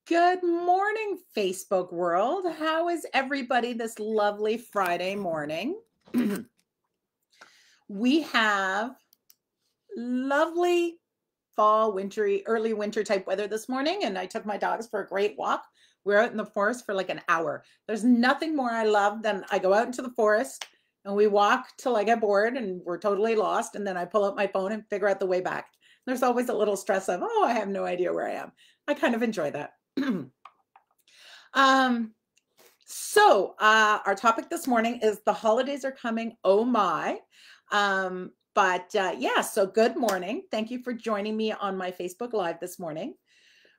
Good morning, Facebook world. How is everybody this lovely Friday morning? We have lovely fall, wintry, early winter type weather this morning, and I took my dogs for a great walk. We're out in the forest for like an hour. There's nothing more I love than I go out into the forest and we walk till I get bored and we're totally lost, and then I pull out my phone and figure out the way back. There's always a little stress of, oh, I have no idea where I am. I kind of enjoy that. Um, our topic this morning is the holidays are coming. Oh my. Yeah, so good morning. Thank you for joining me on my Facebook Live this morning.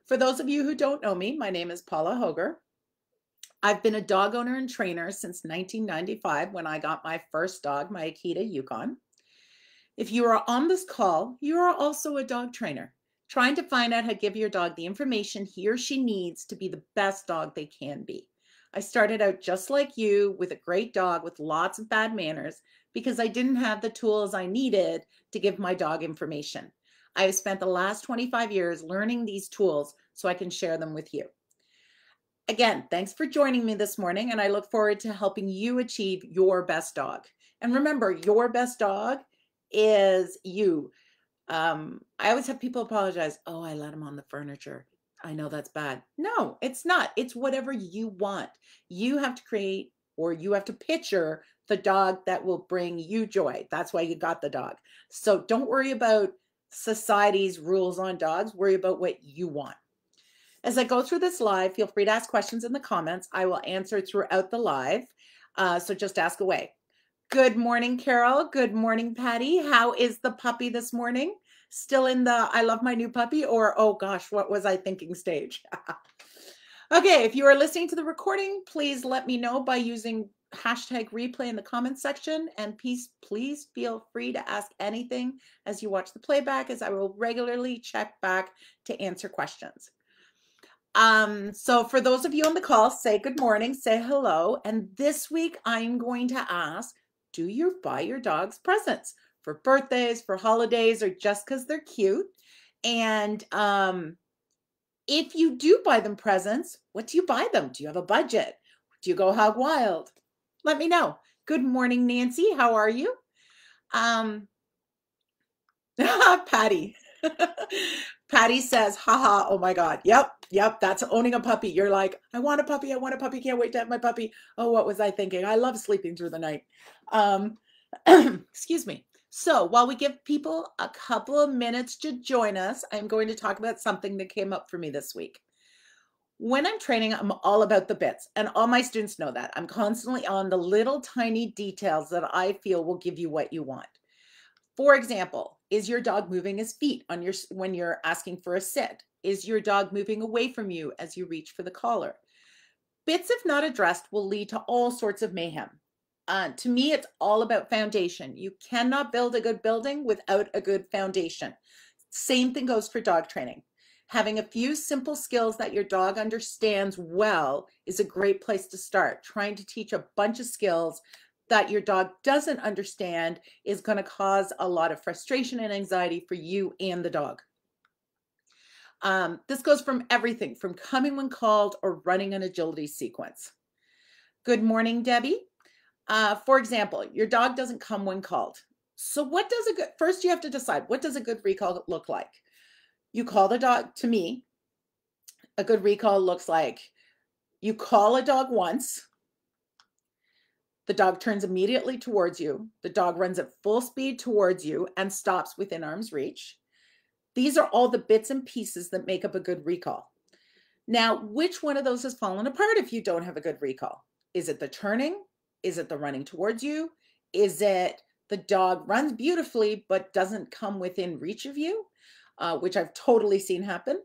For those of you who don't know me, my name is Paula Hoger. I've been a dog owner and trainer since 1995 when I got my first dog, my Akita Yukon. If you are on this call, you are also a dog trainer, trying to find out how to give your dog the information he or she needs to be the best dog they can be. I started out just like you with a great dog with lots of bad manners because I didn't have the tools I needed to give my dog information. I have spent the last 25 years learning these tools so I can share them with you. Again, thanks for joining me this morning, and I look forward to helping you achieve your best dog. And remember, your best dog is you. I always have people apologize. Oh, I let him on the furniture. I know that's bad. No, it's not. It's whatever you want. You have to create, or you have to picture the dog that will bring you joy. That's why you got the dog. So don't worry about society's rules on dogs. Worry about what you want. As I go through this live, feel free to ask questions in the comments. I will answer throughout the live. So just ask away. Good morning, Carol. Good morning, Patty. How is the puppy this morning? Still in the I love my new puppy, or oh gosh, what was I thinking stage? Okay, if you are listening to the recording, please let me know by using hashtag replay in the comments section, and please feel free to ask anything as you watch the playback, as I will regularly check back to answer questions. So for those of you on the call, say good morning, say hello. And this week I'm going to ask, do you buy your dogs presents for birthdays, for holidays, or just because they're cute? And if you do buy them presents, what do you buy them? Do you have a budget? Do you go hog wild? Let me know. Good morning, Nancy. How are you? Patty. Patty says, haha, oh my God. Yep, that's owning a puppy. You're like, I want a puppy, can't wait to have my puppy. Oh, what was I thinking? I love sleeping through the night. Excuse me. So while we give people a couple of minutes to join us, I'm going to talk about something that came up for me this week. When I'm training, I'm all about the bits, and all my students know that. I'm constantly on the little tiny details that I feel will give you what you want. For example, is your dog moving his feet when you're asking for a sit? Is your dog moving away from you as you reach for the collar? Bits, if not addressed, will lead to all sorts of mayhem. To me, it's all about foundation. You cannot build a good building without a good foundation. Same thing goes for dog training. Having a few simple skills that your dog understands well is a great place to start. Trying to teach a bunch of skills that your dog doesn't understand is going to cause a lot of frustration and anxiety for you and the dog. This goes from everything from coming when called or running an agility sequence. Good morning, Debbie. For example, your dog doesn't come when called. So first you have to decide, what does a good recall look like? You call the dog. To me, a good recall looks like you call a dog once. The dog turns immediately towards you. The dog runs at full speed towards you and stops within arm's reach. These are all the bits and pieces that make up a good recall. Now, which one of those has fallen apart if you don't have a good recall? Is it the turning? Is it the running towards you? Is it the dog runs beautifully but doesn't come within reach of you, which I've totally seen happen?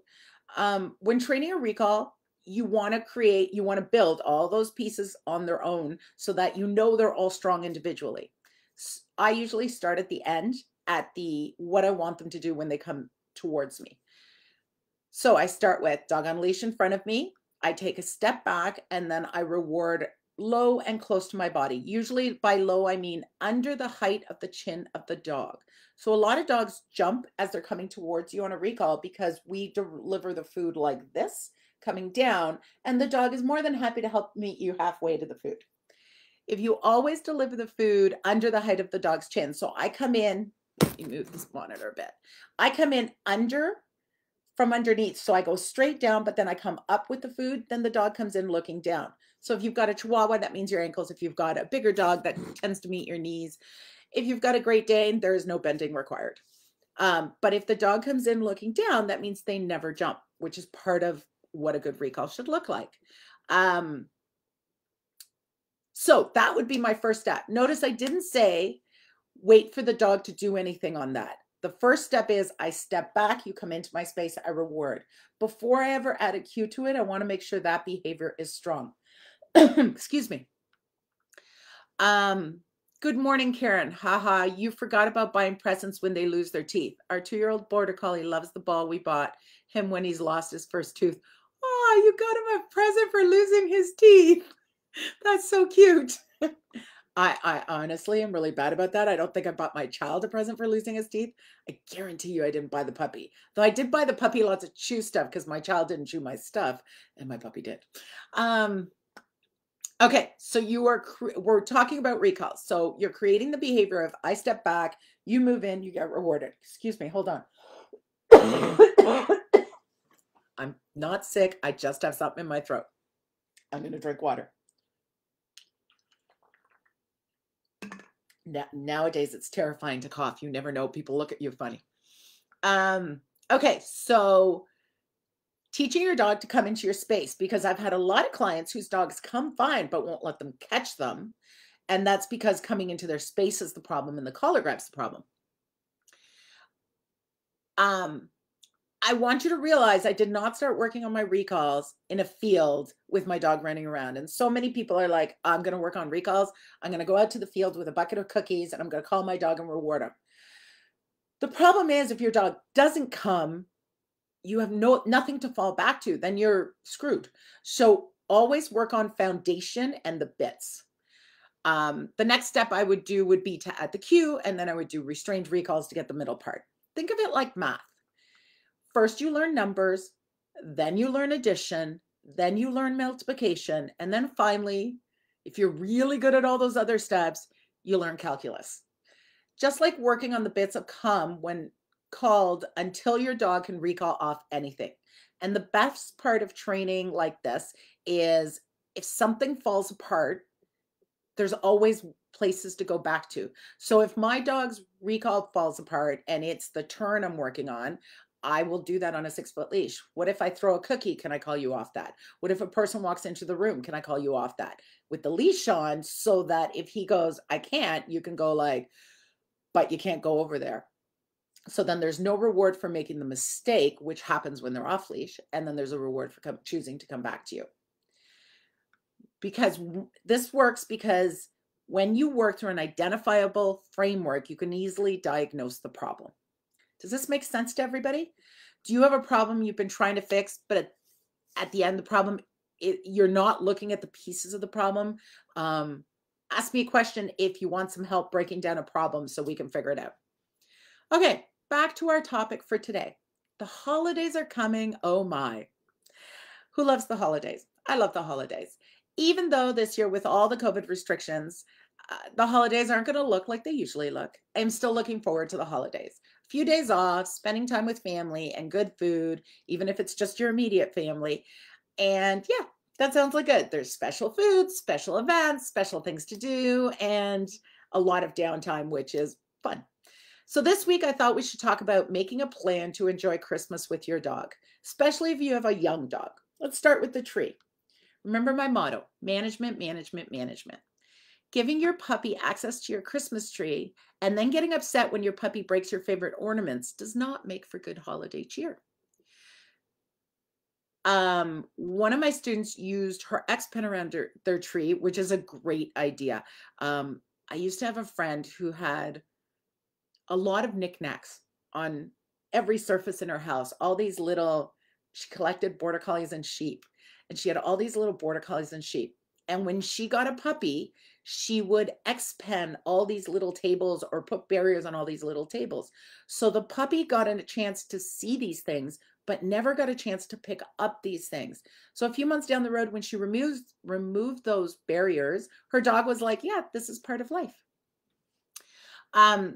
When training a recall, you want to build all those pieces on their own so that you know they're all strong individually. I usually start at the end, at what I want them to do when they come towards me. So I start with dog on leash in front of me. I take a step back and then I reward low and close to my body. Usually by low, I mean under the height of the chin of the dog. So a lot of dogs jump as they're coming towards you on a recall because we deliver the food like this, coming down, and the dog is more than happy to help meet you halfway to the food. If you always deliver the food under the height of the dog's chin, so I come in, let me move this monitor a bit. I come in from underneath. So I go straight down, but then I come up with the food. Then the dog comes in looking down. So if you've got a Chihuahua, that means your ankles. If you've got a bigger dog, that tends to meet your knees. If you've got a Great Dane, there is no bending required. But if the dog comes in looking down, that means they never jump, which is part of what a good recall should look like. So that would be my first step. Notice I didn't say, wait for the dog to do anything on that. The first step is I step back, you come into my space, I reward. Before I ever add a cue to it, I want to make sure that behavior is strong. Excuse me. Good morning, Karen. Haha, you forgot about buying presents when they lose their teeth. Our 2-year-old border collie loves the ball we bought him when he's lost his first tooth. Oh, you got him a present for losing his teeth. That's so cute. I honestly am really bad about that. I don't think I bought my child a present for losing his teeth. I guarantee you I didn't buy the puppy. Though I did buy the puppy lots of chew stuff because my child didn't chew my stuff and my puppy did. Okay, so we're talking about recalls. So you're creating the behavior of I step back, you move in, you get rewarded. Excuse me, hold on. I'm not sick. I just have something in my throat. I'm going to drink water. Nowadays, it's terrifying to cough. You never know. People look at you funny. Okay, so teaching your dog to come into your space, because I've had a lot of clients whose dogs come fine, but won't let them catch them. And that's because coming into their space is the problem and the collar grab's the problem. I want you to realize I did not start working on my recalls in a field with my dog running around. And so many people are like, I'm going to work on recalls. I'm going to go out to the field with a bucket of cookies and I'm going to call my dog and reward him. The problem is if your dog doesn't come, you have nothing to fall back to, then you're screwed. So always work on foundation and the bits. The next step I would do would be to add the cue, and then I would do restrained recalls to get the middle part. Think of it like math. First, you learn numbers, then you learn addition, then you learn multiplication, and then finally, if you're really good at all those other steps, you learn calculus. Just like working on the bits of come when called until your dog can recall off anything. And the best part of training like this is if something falls apart, there's always places to go back to. So if my dog's recall falls apart and it's the turn I'm working on, I will do that on a 6-foot leash. What if I throw a cookie? Can I call you off that? What if a person walks into the room? Can I call you off that? With the leash on, so that if he goes, I can't, you can go like, but you can't go over there. So then there's no reward for making the mistake, which happens when they're off leash. And then there's a reward for choosing to come back to you. Because this works because when you work through an identifiable framework, you can easily diagnose the problem. Does this make sense to everybody? Do you have a problem you've been trying to fix, but at the end, the problem, you're not looking at the pieces of the problem? Ask me a question if you want some help breaking down a problem so we can figure it out. Okay, back to our topic for today. The holidays are coming. Oh my. Who loves the holidays? I love the holidays. Even though this year with all the COVID restrictions, the holidays aren't going to look like they usually look. I'm still looking forward to the holidays. A few days off, spending time with family and good food, even if it's just your immediate family. And yeah, that sounds like good. There's special foods, special events, special things to do, and a lot of downtime, which is fun. So this week, I thought we should talk about making a plan to enjoy Christmas with your dog, especially if you have a young dog. Let's start with the tree. Remember my motto, management, management, management. Giving your puppy access to your Christmas tree and then getting upset when your puppy breaks your favorite ornaments does not make for good holiday cheer. One of my students used her X-Pen around their tree, which is a great idea. I used to have a friend who had a lot of knickknacks on every surface in her house. All these little, she collected border collies and sheep. And she had all these little border collies and sheep. And when she got a puppy, she would X-pen all these little tables or put barriers on all these little tables. So the puppy got a chance to see these things, but never got a chance to pick up these things. So a few months down the road, when she removed those barriers, her dog was like, yeah, this is part of life.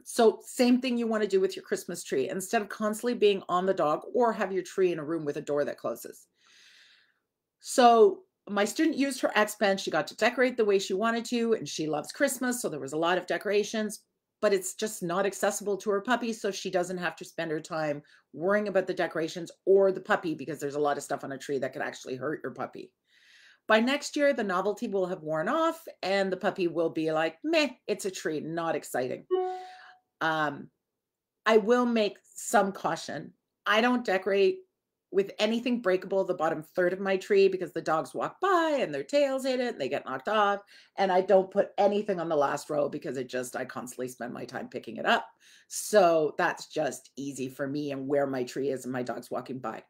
So same thing you want to do with your Christmas tree. Instead of constantly being on the dog, or have your tree in a room with a door that closes. So my student used her X-Pen. She got to decorate the way she wanted to, and she loves Christmas, so there was a lot of decorations, but it's just not accessible to her puppy, so she doesn't have to spend her time worrying about the decorations or the puppy, because there's a lot of stuff on a tree that could actually hurt your puppy. By next year, the novelty will have worn off, and the puppy will be like, meh, it's a tree, not exciting. I will make some caution. I don't decorate with anything breakable the bottom third of my tree, because the dogs walk by and their tails hit it and they get knocked off. And I don't put anything on the last row, because I constantly spend my time picking it up. So that's just easy for me and where my tree is and my dog's walking by.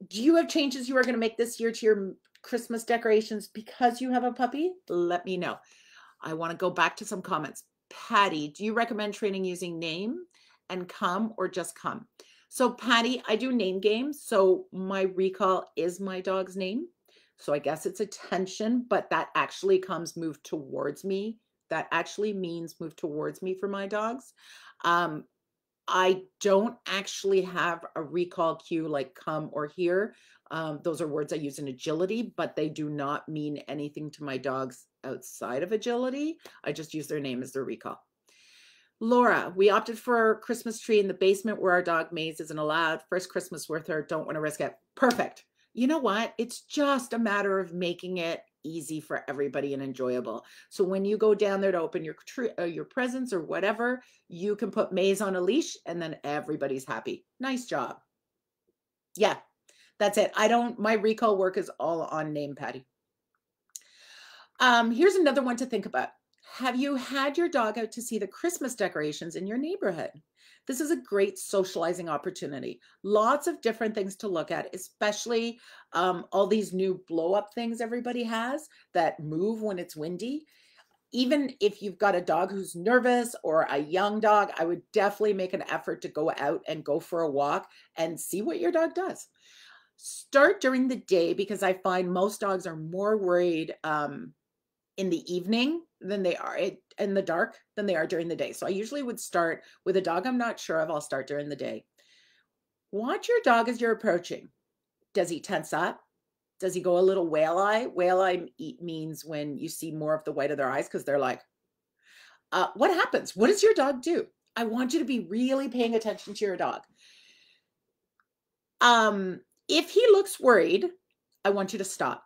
Do you have changes you are going to make this year to your Christmas decorations because you have a puppy? Let me know. I want to go back to some comments. Patty, do you recommend training using name and come, or just come? So Patty, I do name games. So my recall is my dog's name. So I guess it's attention, but that actually comes move towards me. That actually means move towards me for my dogs. I don't actually have a recall cue like come or here. Those are words I use in agility, but they do not mean anything to my dogs outside of agility. I just use their name as their recall. Laura, we opted for a Christmas tree in the basement where our dog Maze isn't allowed. First Christmas with her, don't want to risk it. Perfect. You know what? It's just a matter of making it easy for everybody and enjoyable. So when you go down there to open your tree, your presents or whatever, you can put Maze on a leash and then everybody's happy. Nice job. Yeah, that's it. My recall work is all on name, Patty. Here's another one to think about. Have you had your dog out to see the Christmas decorations in your neighborhood? This is a great socializing opportunity. Lots of different things to look at, especially all these new blow up things everybody has that move when it's windy. Even if you've got a dog who's nervous or a young dog, I would definitely make an effort to go out and go for a walk and see what your dog does. Start during the day, because I find most dogs are more worried in the evening than they are in the dark than they are during the day. So I usually would start with a dog I'm not sure of. I'll start during the day. Watch your dog as you're approaching. Does he tense up? Does he go a little whale eye? Whale eye means when you see more of the white of their eyes, because they're like, what happens? What does your dog do? I want you to be really paying attention to your dog. If he looks worried, I want you to stop.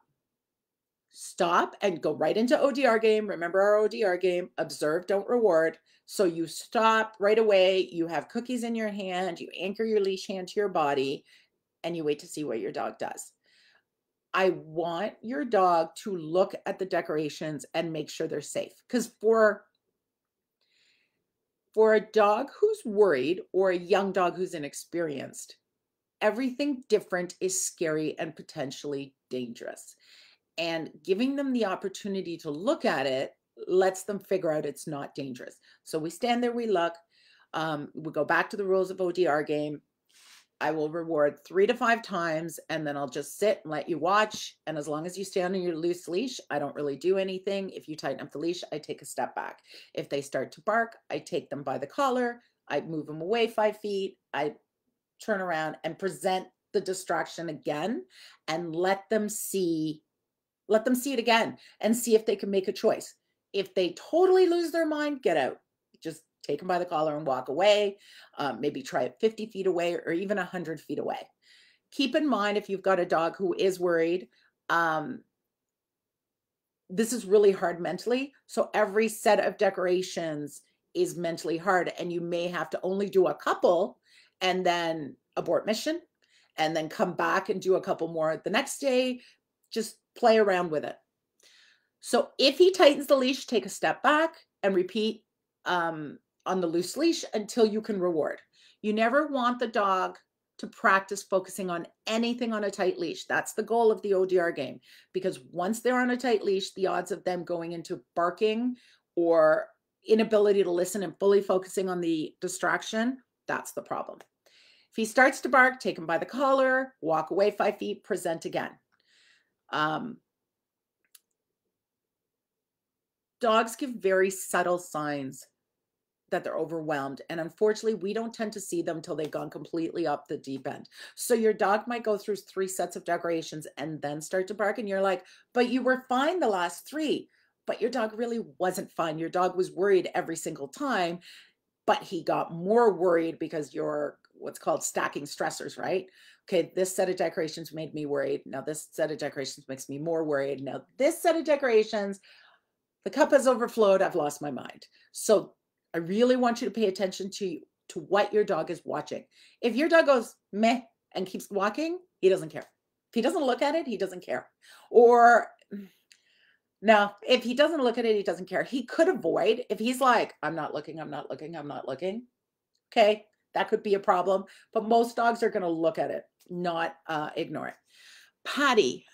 Stop and go right into ODR game. Remember our ODR game, observe, don't reward. So you stop right away. You have cookies in your hand. You anchor your leash hand to your body and you wait to see what your dog does. I want your dog to look at the decorations and make sure they're safe. Because for a dog who's worried or a young dog who's inexperienced, everything different is scary and potentially dangerous. And giving them the opportunity to look at it lets them figure out it's not dangerous. So we stand there, we look, we go back to the rules of ODR game. I will reward 3 to 5 times, and then I'll just sit and let you watch. And as long as you stay on your loose leash, I don't really do anything. If you tighten up the leash, I take a step back. If they start to bark, I take them by the collar. I move them away 5 feet. I turn around and present the distraction again and let them see it again and see if they can make a choice. If they totally lose their mind, get out. Just take them by the collar and walk away. Maybe try it 50 feet away or even 100 feet away. Keep in mind, if you've got a dog who is worried, this is really hard mentally. So every set of decorations is mentally hard, and you may have to only do a couple and then abort mission and then come back and do a couple more the next day. Just play around with it. So if he tightens the leash, take a step back and repeat on the loose leash until you can reward. You never want the dog to practice focusing on anything on a tight leash. That's the goal of the ODR game, because once they're on a tight leash, the odds of them going into barking or inability to listen and fully focusing on the distraction, that's the problem. If he starts to bark, take him by the collar, walk away 5 feet, present again. Dogs give very subtle signs that they're overwhelmed. And unfortunately, we don't tend to see them until they've gone completely up the deep end. So your dog might go through 3 sets of decorations and then start to bark. And you're like, but you were fine the last 3. But your dog really wasn't fine. Your dog was worried every single time, but he got more worried because you're what's called stacking stressors, right? Okay, this set of decorations made me worried. Now this set of decorations makes me more worried. Now this set of decorations, the cup has overflowed. I've lost my mind. So I really want you to pay attention to what your dog is watching. If your dog goes meh and keeps walking, he doesn't care. If he doesn't look at it, he doesn't care. Or no, if he doesn't look at it, he doesn't care. He could avoid. If he's like, I'm not looking, I'm not looking, I'm not looking. Okay, that could be a problem. But most dogs are going to look at it, not ignore it. Patty.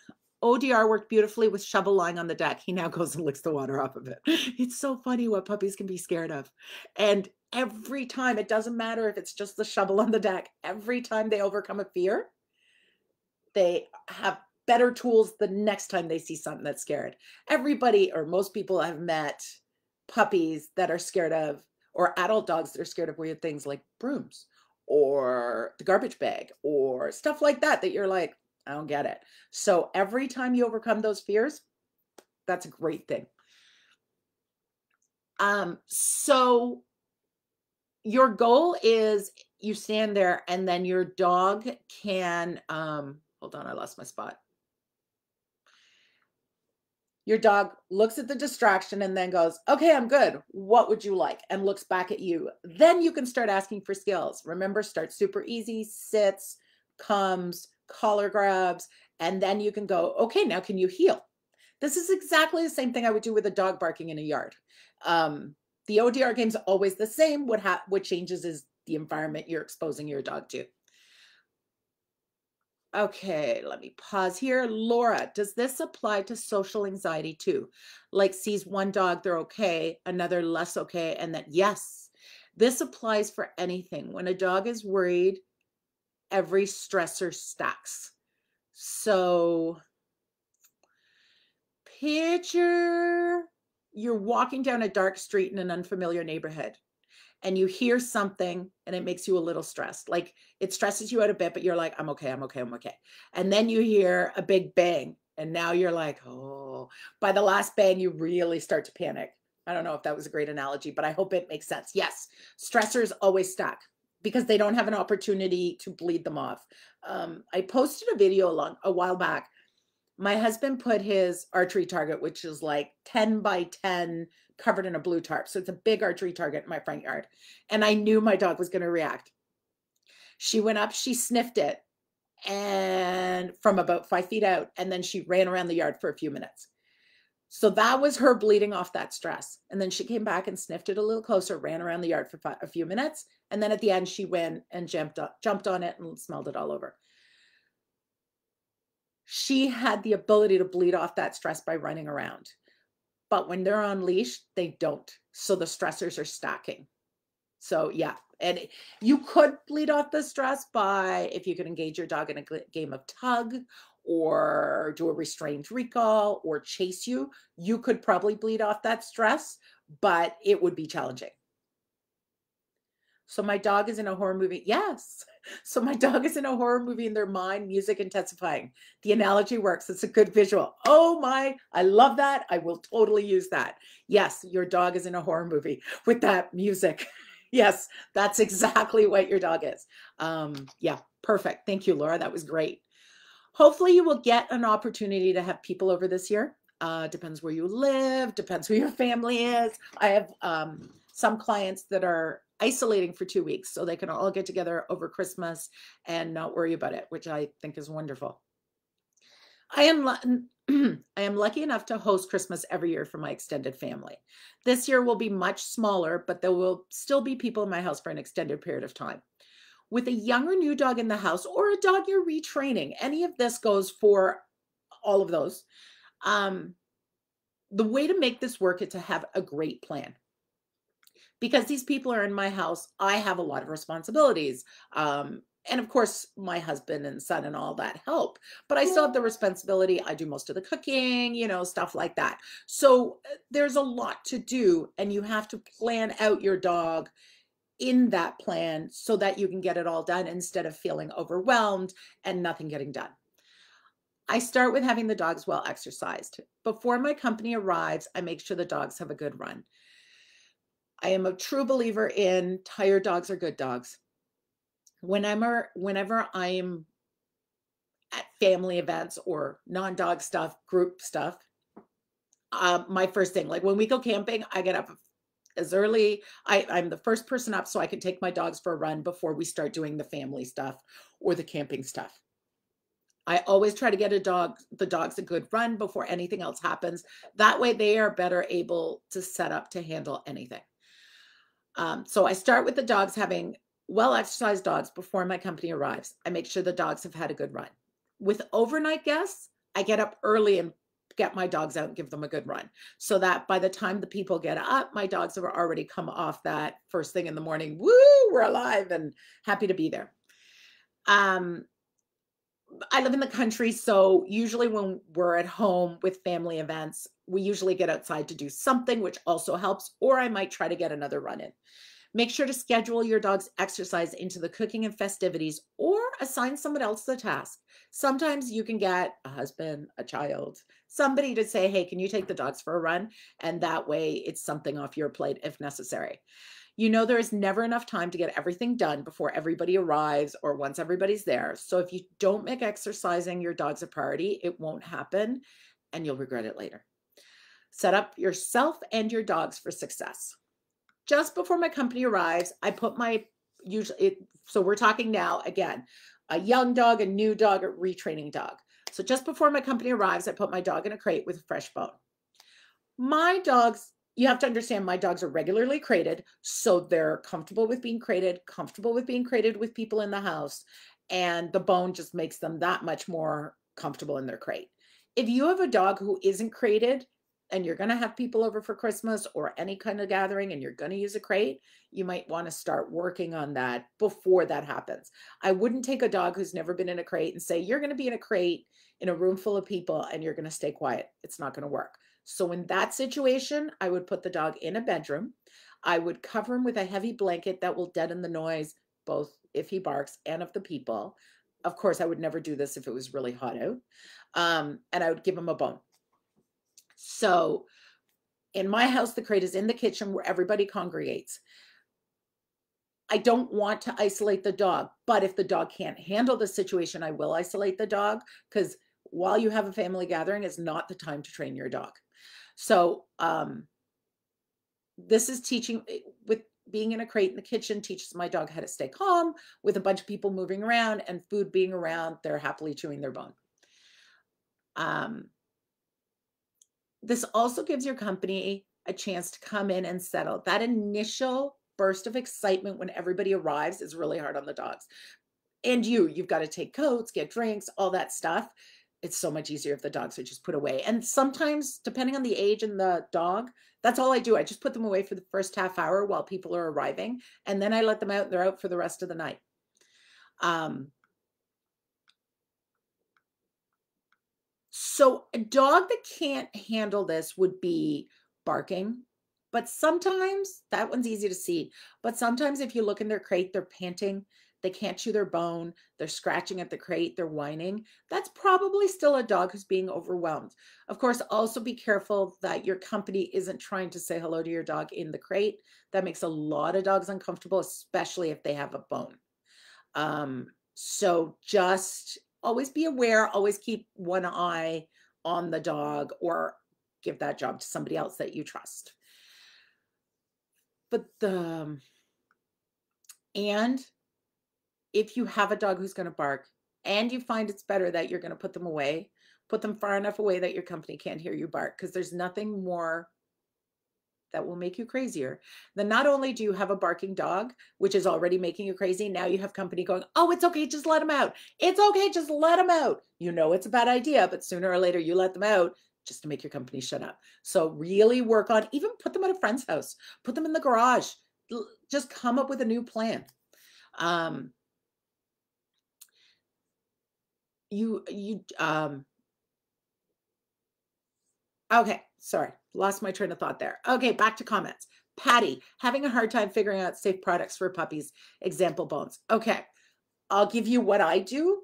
ODR worked beautifully with shovel lying on the deck. He now goes and licks the water off of it. It's so funny what puppies can be scared of. And every time, it doesn't matter if it's just the shovel on the deck, every time they overcome a fear, they have better tools the next time they see something that's scared. Everybody or most people have met puppies that are scared of, or adult dogs that are scared of weird things like brooms or the garbage bag or stuff like that, that you're like, I don't get it. So every time you overcome those fears, that's a great thing. So your goal is you stand there and then your dog can, hold on, I lost my spot. Your dog looks at the distraction and then goes, okay, I'm good. What would you like? And looks back at you. Then you can start asking for skills. Remember, start super easy, sits, comes, collar grabs, and then you can go, okay, now can you heel? This is exactly the same thing I would do with a dog barking in a yard. The ODR game's always the same. What changes is the environment you're exposing your dog to. Okay, let me pause here. Laura, does this apply to social anxiety too? Like sees one dog, they're okay, another less okay, and that yes, this applies for anything. When a dog is worried, every stressor stacks. So picture you're walking down a dark street in an unfamiliar neighborhood and you hear something and it makes you a little stressed. Like it stresses you out a bit, but you're like, I'm okay, I'm okay, I'm okay. And then you hear a big bang and now you're like, oh, by the last bang, you really start to panic. I don't know if that was a great analogy, but I hope it makes sense. Yes, stressors always stack because they don't have an opportunity to bleed them off. I posted a video a while back. My husband put his archery target, which is like 10 by 10 covered in a blue tarp. So it's a big archery target in my front yard. And I knew my dog was going to react. She went up, she sniffed it and from about 5 feet out, and then she ran around the yard for a few minutes. So that was her bleeding off that stress. And then she came back and sniffed it a little closer, ran around the yard for a few minutes. And then at the end, she went and jumped on it and smelled it all over. She had the ability to bleed off that stress by running around. But when they're on leash, they don't. So the stressors are stacking. So yeah, and you could bleed off the stress by, if you could engage your dog in a game of tug or do a restrained recall or chase you, you could probably bleed off that stress, but it would be challenging. So my dog is in a horror movie. Yes. So my dog is in a horror movie in their mind, music intensifying. The analogy works. It's a good visual. Oh my, I love that. I will totally use that. Yes, your dog is in a horror movie with that music. Yes, that's exactly what your dog is. Yeah, perfect. Thank you, Laura. That was great. Hopefully you will get an opportunity to have people over this year. Depends where you live, depends who your family is. I have some clients that are isolating for 2 weeks so they can all get together over Christmas and not worry about it, which I think is wonderful. I am lucky enough to host Christmas every year for my extended family. This year will be much smaller, but there will still be people in my house for an extended period of time. With a young or new dog in the house or a dog you're retraining, any of this goes for all of those. Um, the way to make this work is to have a great plan. Because these people are in my house, I have a lot of responsibilities. And of course, my husband and son and all that help, but I still have the responsibility. I do most of the cooking, stuff like that. So there's a lot to do, and you have to plan out your dog in that plan so that you can get it all done instead of feeling overwhelmed and nothing getting done. I start with having the dogs well exercised. Before my company arrives, I make sure the dogs have a good run. I am a true believer in tired dogs are good dogs. Whenever I'm at family events or non-dog stuff, group stuff, my first thing, like when we go camping, I get up as early. I'm the first person up so I can take my dogs for a run before we start doing the family stuff or the camping stuff. I always try to get the dogs a good run before anything else happens. That way they are better able to set up to handle anything. So I start with the dogs having well-exercised dogs before my company arrives. I make sure the dogs have had a good run. With overnight guests, I get up early and get my dogs out and give them a good run so that by the time the people get up, my dogs have already come off that first thing in the morning. Woo, we're alive and happy to be there. I live in the country, so usually when we're at home with family events, we usually get outside to do something, which also helps, or I might try to get another run in. Make sure to schedule your dog's exercise into the cooking and festivities or assign someone else the task. Sometimes you can get a husband, a child, somebody to say, hey, can you take the dogs for a run? And that way it's something off your plate if necessary. There is never enough time to get everything done before everybody arrives or once everybody's there. So if you don't make exercising your dogs a priority, it won't happen and you'll regret it later. Set up yourself and your dogs for success. Just before my company arrives, I put so we're talking now, again, a young dog, a new dog, a retraining dog. So just before my company arrives, I put my dog in a crate with a fresh bone. My dogs, you have to understand, my dogs are regularly crated, so they're comfortable with being crated with people in the house, and the bone just makes them that much more comfortable in their crate. If you have a dog who isn't crated, and you're going to have people over for Christmas or any kind of gathering, and you're going to use a crate, you might want to start working on that before that happens. I wouldn't take a dog who's never been in a crate and say, you're going to be in a crate in a room full of people and you're going to stay quiet. It's not going to work. So in that situation, I would put the dog in a bedroom. I would cover him with a heavy blanket that will deaden the noise, both if he barks and of the people. Of course, I would never do this if it was really hot out. And I would give him a bone. So in my house, the crate is in the kitchen where everybody congregates. I don't want to isolate the dog, but if the dog can't handle the situation, I will isolate the dog, because while you have a family gathering is not the time to train your dog. So this is teaching, with being in a crate in the kitchen, teaches my dog how to stay calm with a bunch of people moving around and food being around. They're happily chewing their bone. This also gives your company a chance to come in and settle. That initial burst of excitement when everybody arrives is really hard on the dogs. And you've got to take coats, get drinks, all that stuff. It's so much easier if the dogs are just put away. And sometimes, depending on the age and the dog, that's all I do. I just put them away for the first half hour while people are arriving. And then I let them out and they're out for the rest of the night. So a dog that can't handle this would be barking. But sometimes, that one's easy to see. But sometimes if you look in their crate, they're panting. They can't chew their bone. They're scratching at the crate. They're whining. That's probably still a dog who's being overwhelmed. Of course, also be careful that your company isn't trying to say hello to your dog in the crate. That makes a lot of dogs uncomfortable, especially if they have a bone. So just always be aware, always keep one eye on the dog, or give that job to somebody else that you trust. But and if you have a dog who's going to bark and you find it's better that you're going to put them away, put them far enough away that your company can't hear you bark, because there's nothing more that will make you crazier, then not only do you have a barking dog, which is already making you crazy, now you have company going, oh, it's okay, just let him out. It's okay, just let him out. You know it's a bad idea, but sooner or later you let them out just to make your company shut up. So really work on, even put them at a friend's house, put them in the garage, just come up with a new plan. Okay, sorry, lost my train of thought there. Okay, back to comments. Patty, having a hard time figuring out safe products for puppies, example bones. Okay, I'll give you what I do.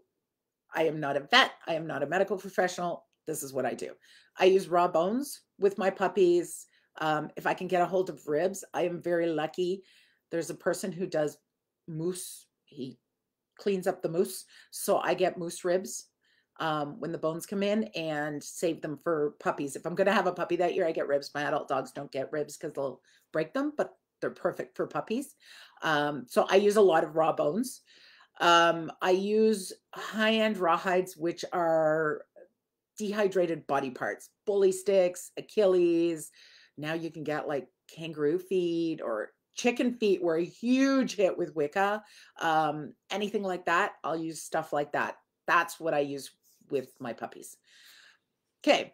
I am not a vet. I am not a medical professional. This is what I do. I use raw bones with my puppies. If I can get a hold of ribs, I am very lucky. There's a person who does moose. He cleans up the moose. So I get moose ribs when the bones come in and save them for puppies. If I'm going to have a puppy that year, I get ribs. My adult dogs don't get ribs because they'll break them, but they're perfect for puppies. So I use a lot of raw bones. I use high-end rawhides, which are dehydrated body parts, bully sticks, Achilles. Now you can get like kangaroo feet or chicken feet were a huge hit with Wicca. Anything like that, I'll use stuff like that. That's what I use with my puppies. Okay.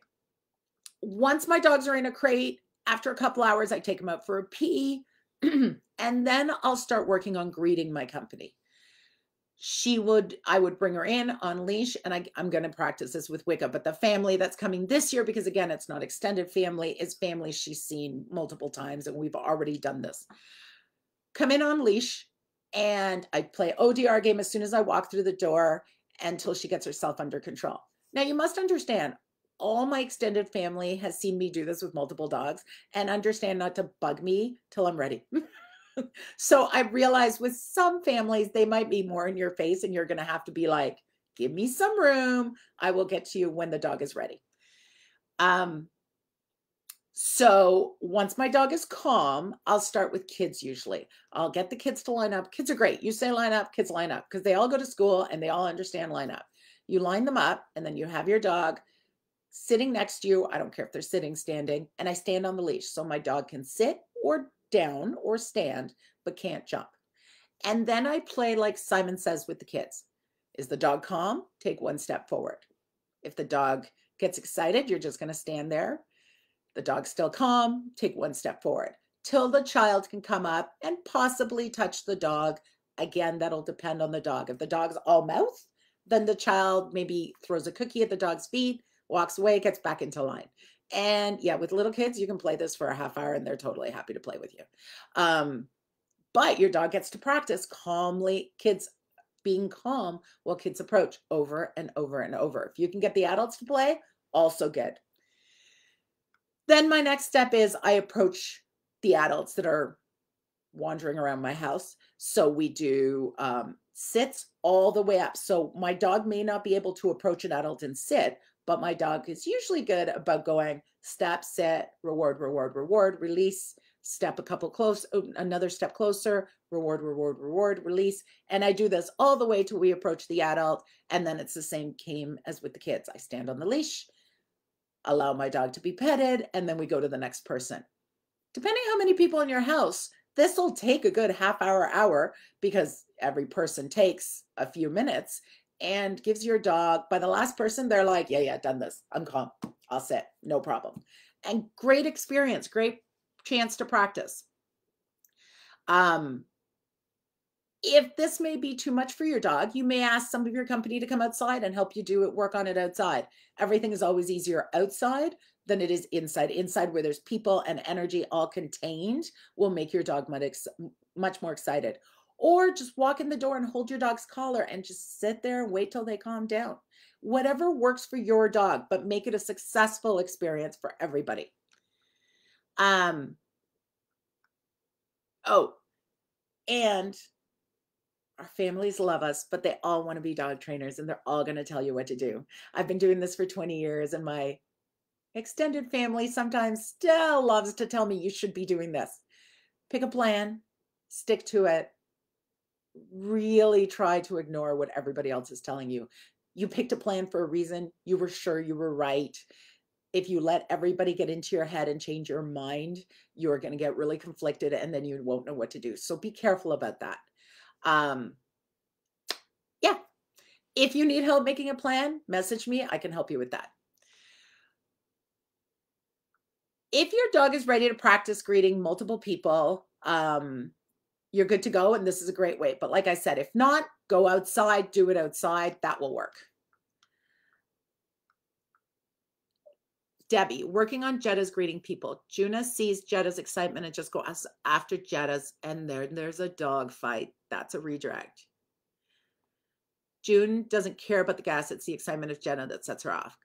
Once my dogs are in a crate, after a couple hours, I take them out for a pee, and then I'll start working on greeting my company. I would bring her in on leash, and I'm going to practice this with Wicca, but the family that's coming this year, because again, it's not extended family, it's family she's seen multiple times, and we've already done this. Come in on leash, and I play ODR game as soon as I walk through the door until she gets herself under control. Now, you must understand, all my extended family has seen me do this with multiple dogs and understand not to bug me till I'm ready. So I realized with some families, they might be more in your face and you're going to have to be like, give me some room. I will get to you when the dog is ready. So once my dog is calm, I'll start with kids usually. I'll get the kids to line up. Kids are great. You say line up, kids line up, because they all go to school and they all understand line up. You line them up, and then you have your dog sitting next to you. I don't care if they're sitting, standing, and I stand on the leash so my dog can sit or down or stand, but can't jump. And then I play like Simon Says with the kids. Is the dog calm? Take one step forward. If the dog gets excited, you're just going to stand there. The dog's still calm, take one step forward till the child can come up and possibly touch the dog. Again, that'll depend on the dog. If the dog's all mouth, then the child maybe throws a cookie at the dog's feet, walks away, gets back into line. And yeah, with little kids, you can play this for a half hour and they're totally happy to play with you. But your dog gets to practice calmly, kids being calm while kids approach over and over and over. If you can get the adults to play, also good. Then my next step is I approach the adults that are wandering around my house. So we do sits all the way up. So my dog may not be able to approach an adult and sit, but my dog is usually good about going step, sit, reward, reward, reward, release, step a couple close, another step closer, reward, reward, reward, release. And I do this all the way till we approach the adult. And then it's the same game as with the kids. I stand on the leash, allow my dog to be petted, and then we go to the next person. Depending how many people in your house, this will take a good half hour, because every person takes a few minutes, and gives your dog, by the last person, they're like, yeah, done this. I'm calm. I'll sit. No problem. And great experience, great chance to practice. If this may be too much for your dog, you may ask some of your company to come outside and help you do it, work on it outside. Everything is always easier outside than it is inside. Inside, where there's people and energy all contained, will make your dog much more excited. Or just walk in the door and hold your dog's collar and just sit there and wait till they calm down. Whatever works for your dog, but make it a successful experience for everybody. And our families love us, but they all want to be dog trainers, and they're all going to tell you what to do. I've been doing this for 20 years, and my extended family sometimes still loves to tell me you should be doing this. Pick a plan, stick to it. Really try to ignore what everybody else is telling you. You picked a plan for a reason. You were sure you were right. if you let everybody get into your head and change your mind, you're going to get really conflicted and then you won't know what to do. So be careful about that. Yeah. If you need help making a plan, message me. I can help you with that. If your dog is ready to practice greeting multiple people, you're good to go. And this is a great way. But like I said, if not, go outside, do it outside. That will work. Debbie, working on Jetta's greeting people. Juna sees Jetta's excitement and just goes after Jetta's, and there's a dog fight. That's a redirect. June doesn't care about the gas. It's the excitement of Jetta that sets her off.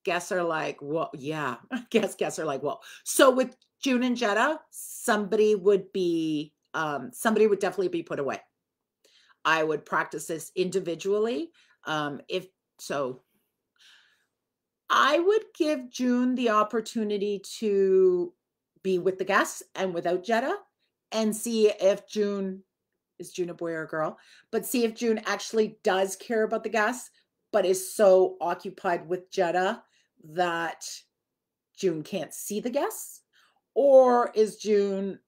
Guests are like, well, yeah. Guests are like, well. So with June and Jetta, somebody would definitely be put away. I would practice this individually. If so, I would give June the opportunity to be with the guests and without Jetta and see if June, is June a boy or a girl? But see if June actually does care about the guests, but is so occupied with Jetta that June can't see the guests, or is June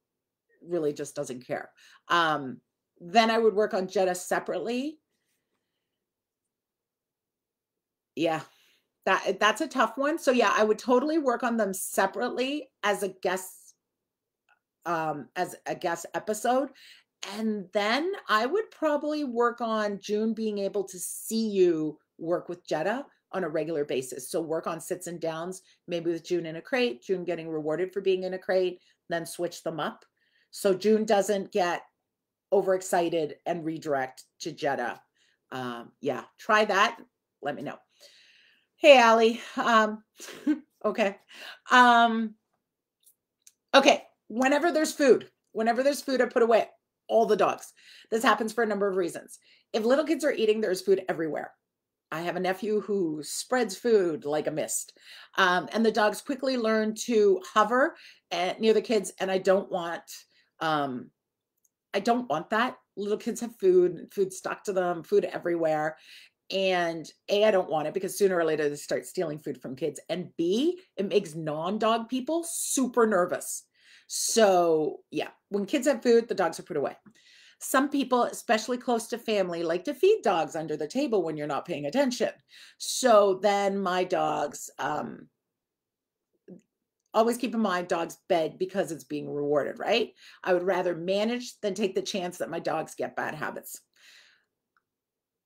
really just doesn't care? Then I would work on Jetta separately. Yeah. That's a tough one. So yeah, I would totally work on them separately as a guest episode. And then I would probably work on June being able to see you work with Jetta on a regular basis. So work on sits and downs, maybe with June in a crate, June getting rewarded for being in a crate, then switch them up. So June doesn't get overexcited and redirect to Jetta. Yeah, try that. Let me know. Hey, Allie. Okay. Okay. Whenever there's food, I put away all the dogs. This happens for a number of reasons. If little kids are eating, there's food everywhere. I have a nephew who spreads food like a mist. And the dogs quickly learn to hover near the kids. And I don't want that. Little kids have food stuck to them, food everywhere. And A, I don't want it because sooner or later they start stealing food from kids. And B, it makes non-dog people super nervous. So yeah, when kids have food, the dogs are put away. Some people, especially close to family, like to feed dogs under the table when you're not paying attention. So then my dogs, always keep in mind, dogs beg because it's being rewarded, right? I would rather manage than take the chance that my dogs get bad habits.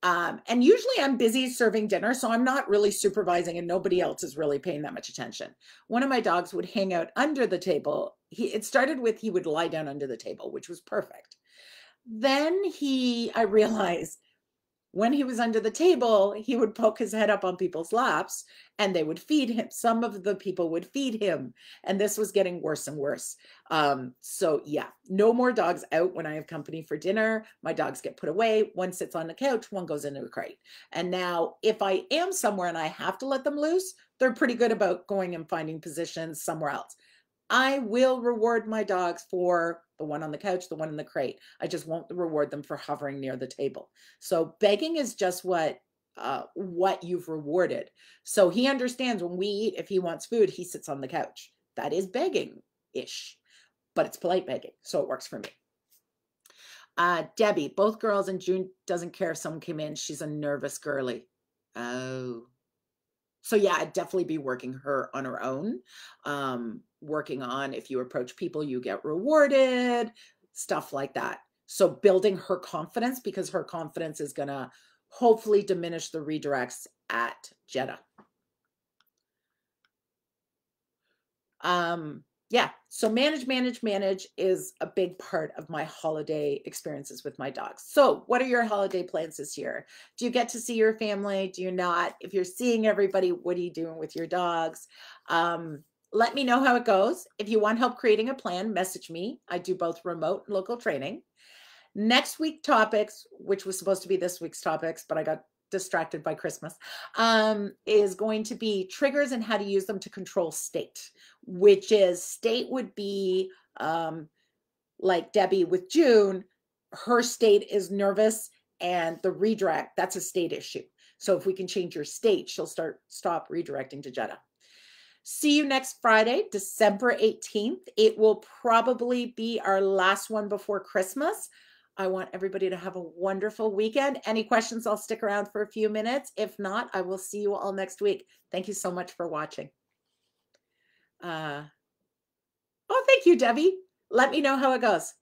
And usually I'm busy serving dinner, so I'm not really supervising and nobody else is really paying that much attention. One of my dogs would hang out under the table. It started with he would lie down under the table, which was perfect. Then I realized when he was under the table, he would poke his head up on people's laps and they would feed him. Some of the people would feed him. And this was getting worse and worse. So yeah, no more dogs out when I have company for dinner. My dogs get put away. One sits on the couch, one goes into a crate. And now if I am somewhere and I have to let them loose, they're pretty good about going and finding positions somewhere else. I will reward my dogs for the one on the couch, the one in the crate. I just won't reward them for hovering near the table. So begging is just what you've rewarded. So he understands when we eat, if he wants food, he sits on the couch. That is begging-ish, but it's polite begging. So it works for me. Debbie, both girls, and June doesn't care if someone came in. She's a nervous girly. Oh. So yeah, I'd definitely be working her on her own. Working on if you approach people, you get rewarded, stuff like that. So building her confidence, because her confidence is going to hopefully diminish the redirects at Jetta. Yeah, so manage is a big part of my holiday experiences with my dogs. So what are your holiday plans this year? Do you get to see your family? Do you not? If you're seeing everybody, what are you doing with your dogs? Let me know how it goes. If you want help creating a plan, message me. I do both remote and local training. Next week topics, which was supposed to be this week's topics, but I got distracted by Christmas, is going to be triggers and how to use them to control state, which is state would be like Debbie with June, her state is nervous and the redirect, that's a state issue. So if we can change your state, she'll stop redirecting to Jetta. See you next Friday, December 18th. It will probably be our last one before Christmas. I want everybody to have a wonderful weekend. Any questions, I'll stick around for a few minutes. If not, I will see you all next week. Thank you so much for watching. Oh, thank you, Debbie. Let me know how it goes.